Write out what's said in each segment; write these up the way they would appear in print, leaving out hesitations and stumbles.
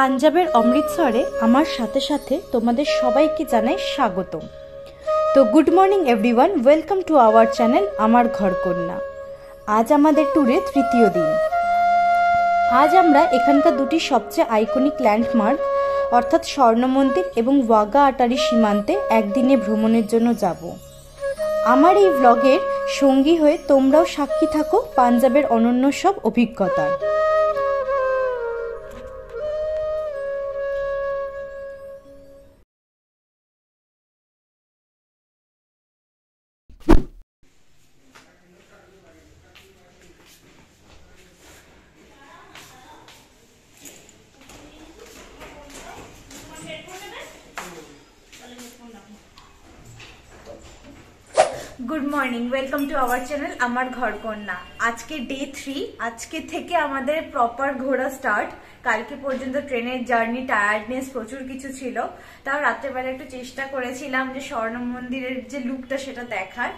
পাঞ্জাবের অমৃতসরে আমার সাথে সাথে তোমাদের সবাইকে জানাই স্বাগত। তো good morning everyone, welcome to our channel আমার ঘর কন্যা। আজ আমাদের ট্যুরে তৃতীয় দিন। আজ আমরা এখানকার দুটি সবচেয়ে আইকনিক ল্যান্ডমার্ক অর্থাৎ স্বর্ণ মন্দির এবং ওয়াঘা আটারি সীমান্তে একদিনে ভ্রমণের জন্য যাব। আমার এই ব্লগের সঙ্গী হয়ে তোমরাও সাক্ষী থাকো পাঞ্জাবের অনন্য সব অভিজ্ঞতার। Good morning, welcome to our channel আমার ঘর কন্যা। আজকে ডে 3, আজকে থেকে আমাদের প্রপার ঘোরা স্টার্ট। কালকে পর্যন্ত ট্রেনের জার্নি, টায়ার্ডনেস প্রচুর কিছু ছিল, তাও রাত্রেবেলা একটু চেষ্টা করেছিলাম যে স্বর্ণ মন্দিরের যে লুকটা সেটা দেখার।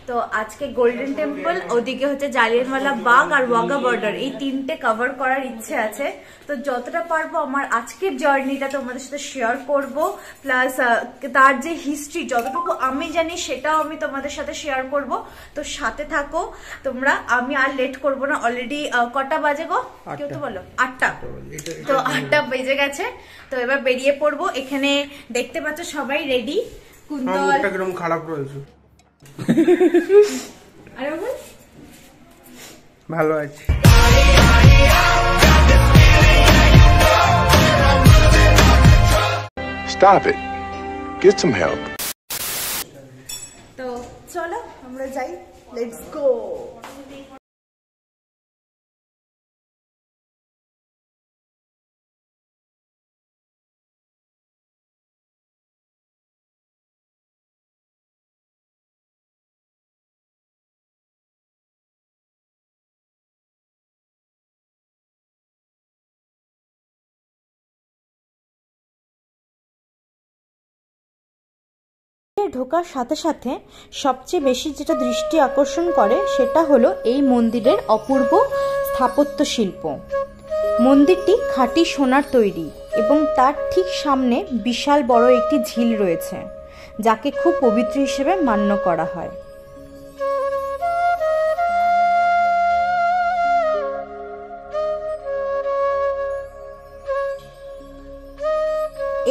তো আজকে গোল্ডেন টেম্পল, ওদিকে হচ্ছে জালিয়ানওয়ালা বাগ আর ওয়াঘা বর্ডার, এই তিনটে কভার করার ইচ্ছে আছে। তো যতটা পারবো আমার আজকের জার্নিটা তোমাদের সাথে শেয়ার করব, প্লাস তার যে হিস্ট্রি যতটুকু আমি জানি সেটাও আমি তোমাদের সাথে শেয়ার করব। তো সাথে থাকো তোমরা, আমি আর লেট করব না। অলরেডি কটা বাজে গো, কেউ তো বলো? 8টা। তো 8টা বেজে গেছে। তো এবার বেরিয়ে পড়বো। এখানে দেখতে পাচ্ছ সবাই রেডি। কুন্তল একদম খারাপ রয়েছে, আরে ভালো আছে। Stop it. Get some help. তো চলো আমরা যাই, লেটস গো। ঢোকার সাথে সাথে সবচেয়ে বেশি যেটা দৃষ্টি আকর্ষণ করে সেটা হলো এই মন্দিরের অপূর্ব স্থাপত্য শিল্প। মন্দিরটি খাঁটি সোনার তৈরি এবং তার ঠিক সামনে বিশাল বড় একটি ঝিল রয়েছে, যাকে খুব পবিত্র হিসেবে মান্য করা হয়।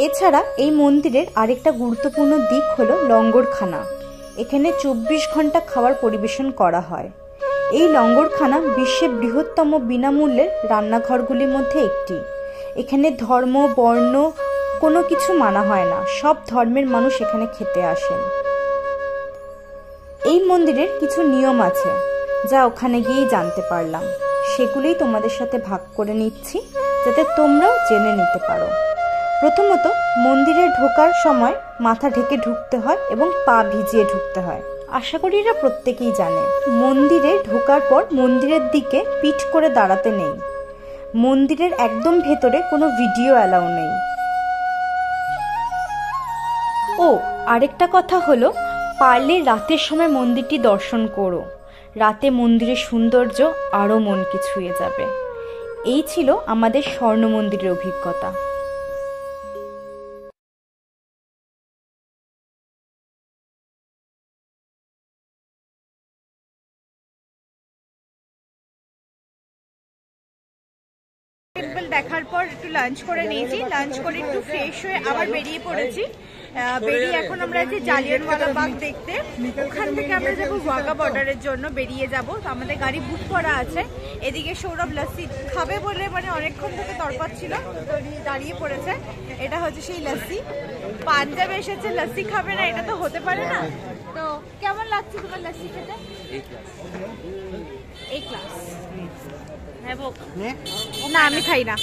এছাড়া এই মন্দিরের আরেকটা গুরুত্বপূর্ণ দিক হলো লঙ্গরখানা। এখানে 24 ঘন্টা খাবার পরিবেশন করা হয়। এই লঙ্গরখানা বিশ্বের বৃহত্তম বিনামূল্যের রান্নাঘরগুলির মধ্যে একটি। এখানে ধর্ম বর্ণ কোনো কিছু মানা হয় না, সব ধর্মের মানুষ এখানে খেতে আসেন। এই মন্দিরের কিছু নিয়ম আছে যা ওখানে গিয়েই জানতে পারলাম, সেগুলোই তোমাদের সাথে ভাগ করে নিচ্ছি যাতে তোমরাও জেনে নিতে পারো। প্রথমত, মন্দিরে ঢোকার সময় মাথা ঢেকে ঢুকতে হয় এবং পা ভিজিয়ে ঢুকতে হয়। আশা করি এরা প্রত্যেকেই জানে। মন্দিরে ঢোকার পর মন্দিরের দিকে পিঠ করে দাঁড়াতে নেই। মন্দিরের একদম ভেতরে কোনো ভিডিও অ্যালাউ নেই। ও আরেকটা কথা হলো, পারলে রাতের সময় মন্দিরটি দর্শন করো। রাতে মন্দিরের সৌন্দর্য আরও মনকে ছুঁয়ে যাবে। এই ছিল আমাদের স্বর্ণ মন্দিরের অভিজ্ঞতা। টেম্পল দেখার পর একটু লাঞ্চ করে নিয়েছি, লাঞ্চ করে একটু ফ্রেশ হয়ে আবার বেরিয়ে পড়েছি। বেরিয়ে এখন আমরা আছি জালিয়ানওয়ালা বাগ দেখতে। ওখান থেকে আমরা যাবো ওয়াঘা বর্ডারের জন্য, বেরিয়ে যাব। তো আমাদের গাড়ি বুক করা আছে। এদিকে সৌরভ লস্যি খাবে বলে মানে অনেকক্ষণ থেকে তরপাচ্ছিল, দাঁড়িয়ে পড়েছে। এটা হচ্ছে সেই লস্যি। পাঞ্জাবে এসেছে লস্যি খাবে না, এটা তো হতে পারে না। তো কেমন লাগছে তোমার লস্যি খেতে? এই ক্লাস না, আমি খাই না।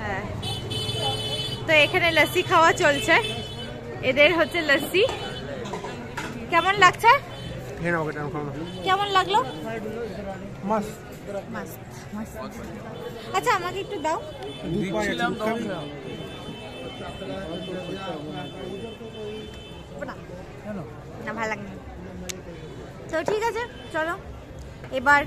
হ্যাঁ, তো এখানে লস্যি খাওয়া চলছে। এদের হচ্ছে লস্যি। কেমন লাগছে? কেমন লাগলো? আচ্ছা আমাকে একটু দাও। না ভালো লাগে। তো ঠিক আছে চলো এবার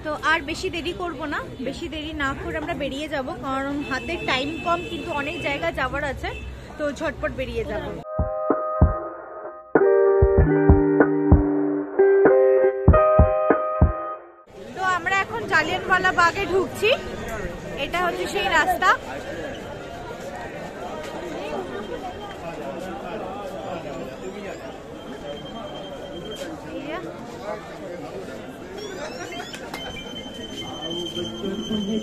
তো আর বেশি দেরি করব না, বেশি দেরি না করে আমরা বেরিয়ে যাব, কারণ হাতে টাইম কম কিন্তু অনেক জায়গা যাওয়ার আছে, তো ঝটপট বেরিয়ে যাব। তো আমরা এখন জালিয়ানওয়ালা বাগে ঢুকছি, এটা হচ্ছে সেই রাস্তা।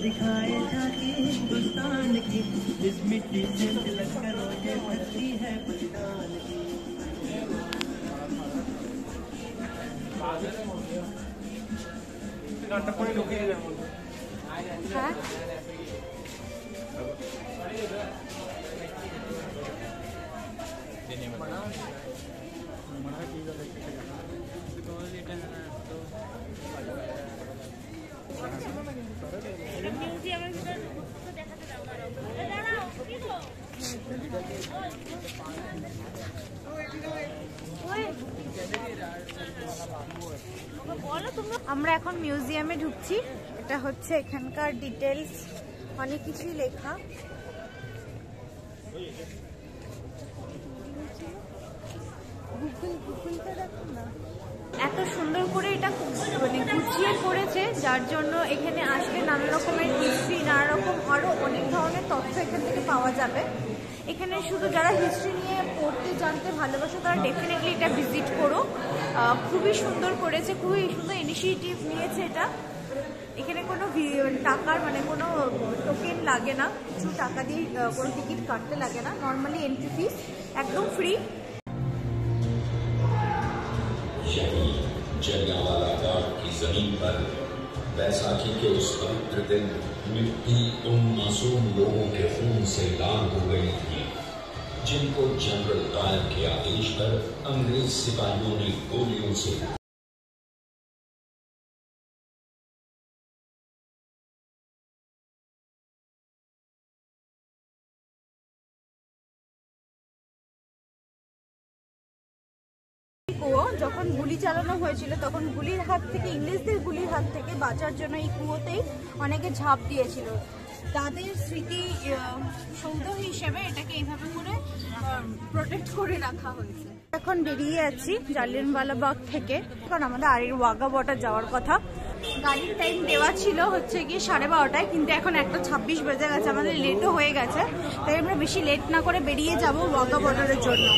दिखाए जाके हिंदुस्तान की जिस मिट्टी से तिलक करो ये धरती है बलिदान की। আমরা এখন মিউজিয়ামে ঢুকছি, এটা হচ্ছে এখানকার ডিটেলস, অনেক কিছুই লেখা। এত সুন্দর করে এটা মানে গুছিয়ে করেছে, যার জন্য এখানে আসলে নানা রকমের হিস্ট্রি, নানা রকম আরো অনেক ধরনের তথ্য এখান থেকে পাওয়া যাবে। এখানে শুধু যারা হিস্ট্রি নিয়ে পড়তে জানতে ভালোবাসো তারা ডেফিনেটলি এটা ভিজিট করো। খুবই সুন্দর করেছে, খুবই সুন্দর ইনিশিয়েটিভ নিয়েছে এটা। এখানে কোনো টাকার মানে কোনো টোকেন লাগে না, কিছু টাকা দিয়ে কোনো টিকিট কাটতে লাগে না, নর্মালি এন্ট্রি ফিস একদম ফ্রি। जलियांवाला बाग की जमीन पर बैसाखी के उस पवित्र दिन मिट्टी उन मासूम लोगों के खून से लाल हो गई थी जिनको जनरल डायर के आदेश पर अंग्रेज सिपाहियों ने गोलियों से যখন গুলি চালানো হয়েছিল তখন গুলির হাত থেকে, ইংরেজদের গুলির হাত থেকে বাঁচার জন্য এই কুয়োতেই অনেকে ঝাঁপ দিয়েছিল। তাদের স্মৃতি সৌধ হিসেবে এটাকে এইভাবে করে প্রোটেক্ট করে রাখা হয়েছে। এখন বেরিয়ে যাচ্ছি জালিয়ানওয়ালা বাগ থেকে, কারণ আমাদের আরের ওয়াঘা বর্ডার যাওয়ার কথা। গাড়ির টাইম দেওয়া ছিল হচ্ছে গিয়ে 12:30টায়, কিন্তু এখন 1:26 বেজে গেছে, আমাদের লেটও হয়ে গেছে, তাই আমরা বেশি লেট না করে বেরিয়ে যাব ওয়াঘা বর্ডারের জন্য।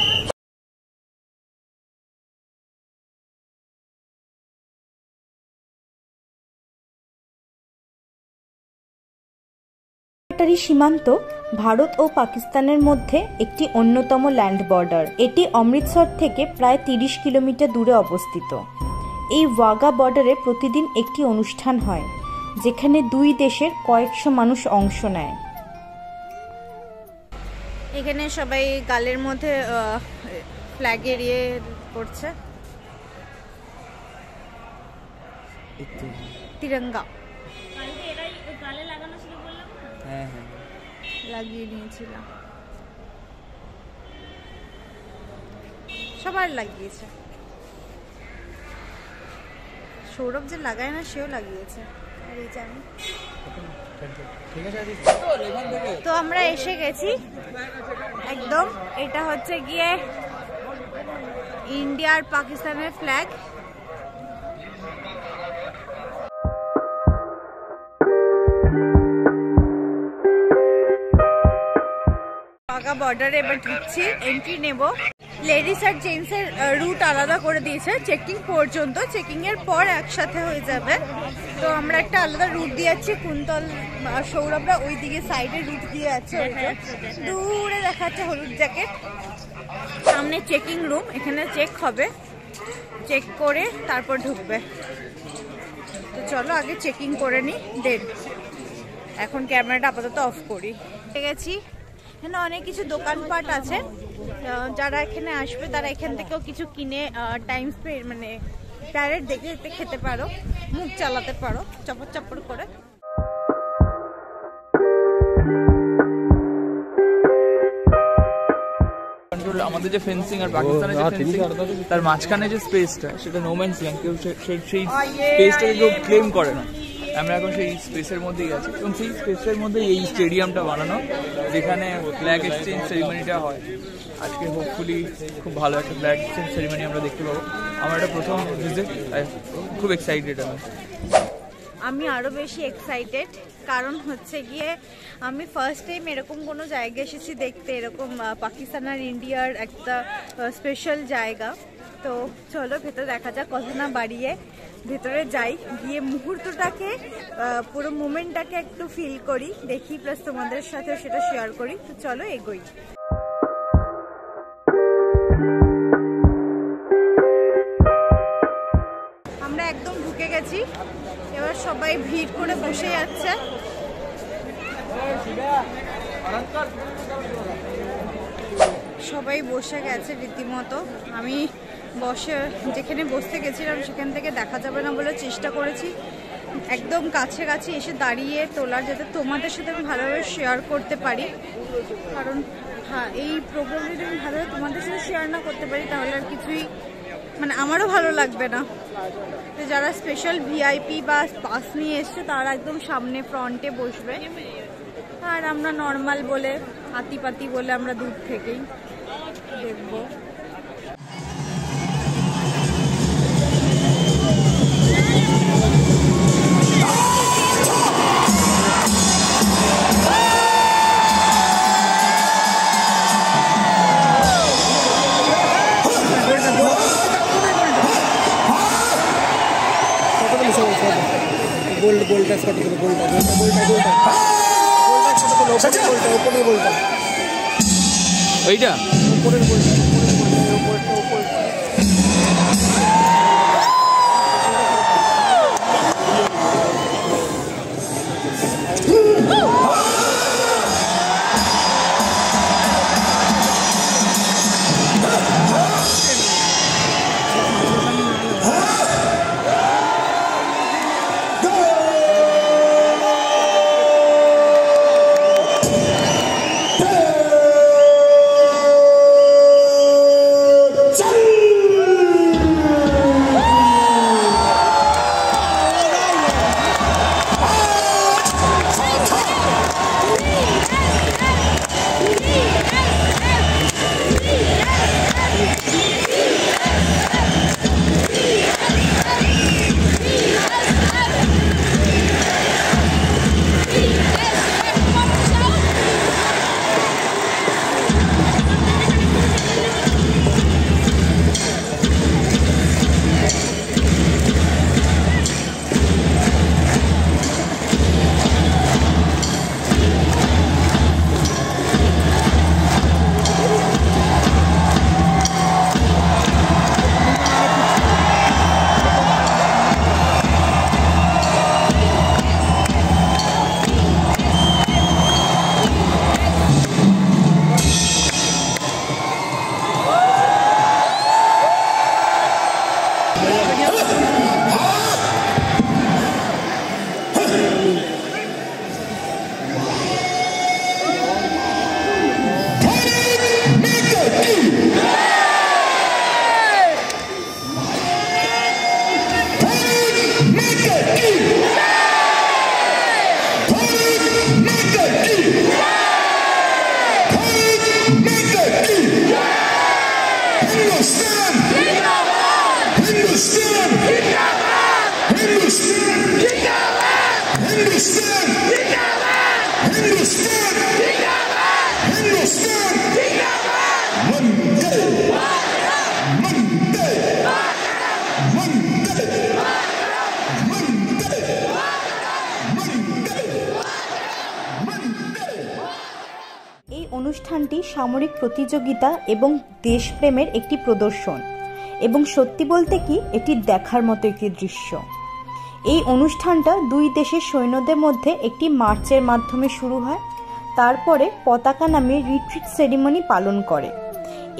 সীমান্ত ভারত ও পাকিস্তানের মধ্যে একটি অন্যতম ল্যান্ড বর্ডার। এটি অমৃতসর থেকে প্রায় 30 কিলোমিটার দূরে অবস্থিত। এই ওয়াঘা বর্ডারে প্রতিদিন একটি অনুষ্ঠান হয়, যেখানে দুই দেশের কয়েকশো মানুষ অংশ নেয়। এখানে সবাই গালের মধ্যে ফ্ল্যাগ এরিয়ে করছে, তিরঙ্গা লাগিয়ে নিয়েছিলাম, সবার লাগিয়েছে। সৌরভ যে লাগায় না সেও লাগিয়েছে। আর এই যে আমি, তো আমরা এসে গেছি একদম। এটা হচ্ছে গিয়ে ইন্ডিয়া আর পাকিস্তানের ফ্ল্যাগ। ওয়াঘা বর্ডারে এবার ঢুকছি, এন্ট্রি নেব। লেডিস আর জেন্টস এর রুট আলাদা করে দিয়েছে চেকিং পর্যন্ত, চেকিং এর পর একসাথে হয়ে যাবে। তো আমরা একটা আলাদা রুট দিয়ে যাচ্ছি, কুন্তল সৌরভরা ওই দিকে সাইডে রুট দিয়ে যাচ্ছে। দূরে দেখাচ্ছে হলুদ জ্যাকেট, সামনে চেকিং রুম, এখানে চেক হবে, চেক করে তারপর ঢুকবে। তো চলো আগে চেকিং করে নিই, দেন এখন ক্যামেরাটা আপাতত অফ করি। গেছি, এখানে অনেক কিছু দোকানপাট আছে, যারা এখানে আসবে তারা এখান থেকেও কিছু কিনে টাইম স্পেন্ড মানে প্যারেড দেখে দেখতে খেতে পারো, মুখ চালাতে পারো চপর চপর করে। আমাদের যে ফেন্সিং আর পাকিস্তানের যে ফেন্সিং তার মাঝখানে যে স্পেসটা সেটা নো ম্যানস ল্যান্ড, কেউ সেই স্পেসটাকে কেউ ক্লেম করে না। আমরা এখন সেই স্পেসের মধ্যেই আছি এবং সেই স্পেসের মধ্যে এই স্টেডিয়ামটা বানানো যেখানে ফ্ল্যাগ এক্সচেঞ্জ সেরিমনিটা হয়। আজকে হোপফুলি খুব ভালো একটা ফ্ল্যাগ এক্সচেঞ্জ সেরিমনি আমরা দেখতে পাবো। আমার এটা প্রথম ভিজিট, খুব এক্সাইটেড আমি আরও বেশি এক্সাইটেড, কারণ হচ্ছে গিয়ে আমি ফার্স্ট টাইম এরকম কোনো জায়গা এসেছি দেখতে, এরকম পাকিস্তান আর ইন্ডিয়ার একটা স্পেশাল জায়গা। তো চলো ভেতরে দেখা যাক, কথা না বাড়িয়ে ভেতরে যাই, গিয়ে মুহূর্তটাকে পুরো মোমেন্টটাকে একটু ফিল করি, দেখি, প্লাস তোমাদের সাথে সেটা শেয়ার করি। তো চলো এগোই। আমরা একদম ঢুকে গেছি, এবার সবাই ভিড় করে বসে যাচ্ছে। সবাই বসে গেছে রীতিমতো। আমি যেখানে বসতে গেছিলাম সেখান থেকে দেখা যাবে না বলে চেষ্টা করেছি একদম কাছে কাছে এসে দাঁড়িয়ে তোলার, যাতে তোমাদের সাথে আমি ভালোভাবে শেয়ার করতে পারি। কারণ হ্যাঁ, এই প্রোগ্রামটা যদি আমি ভালোভাবে তোমাদের সাথে শেয়ার না করতে পারি তাহলে আর কিছুই, মানে আমারও ভালো লাগবে না। তো যারা স্পেশাল ভিআইপি বা পাস নিয়ে এসছে তারা একদম সামনে ফ্রন্টে বসবে, আর আমরা নর্মাল বলে হাতিপাতি বলে আমরা দূর থেকেই দেখবো। গোলটা শট করে গোলটা ওপরে গোলটা ওইটা উপরের গোলটা অনুষ্ঠানটি সামরিক প্রতিযোগিতা এবং দেশপ্রেমের একটি প্রদর্শন, এবং সত্যি বলতে কি এটি দেখার মতো একটি দৃশ্য। এই অনুষ্ঠানটা দুই দেশের সৈন্যদের মধ্যে একটি মার্চের মাধ্যমে শুরু হয়, তারপরে পতাকা নামে রিট্রিট সেরিমনি পালন করে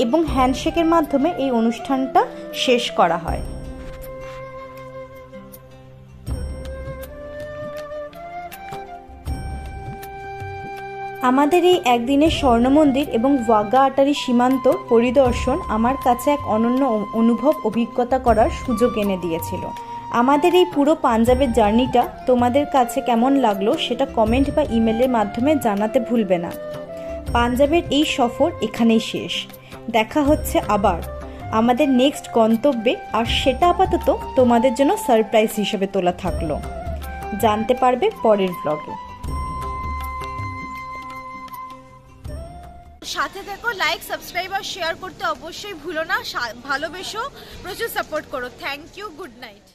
এবং হ্যান্ডশেকের মাধ্যমে এই অনুষ্ঠানটা শেষ করা হয়। আমাদের এই একদিনের স্বর্ণ মন্দির এবং ওয়াঘা আটারি সীমান্ত পরিদর্শন আমার কাছে এক অনন্য অভিজ্ঞতা করার সুযোগ এনে দিয়েছিল। আমাদের এই পুরো পাঞ্জাবের জার্নিটা তোমাদের কাছে কেমন লাগলো সেটা কমেন্ট বা ইমেলের মাধ্যমে জানাতে ভুলবে না। পাঞ্জাবের এই সফর এখানেই শেষ। দেখা হচ্ছে আবার আমাদের নেক্সট গন্তব্যে, আর সেটা আপাতত তোমাদের জন্য সারপ্রাইজ হিসেবে তোলা থাকলো। জানতে পারবে পরের ব্লগে। সাথে থেকো, লাইক, সাবস্ক্রাইব আর শেয়ার করতে অবশ্যই ভুলো না। ভালোবেসো, প্রচুর সাপোর্ট করো। Thank you, good night.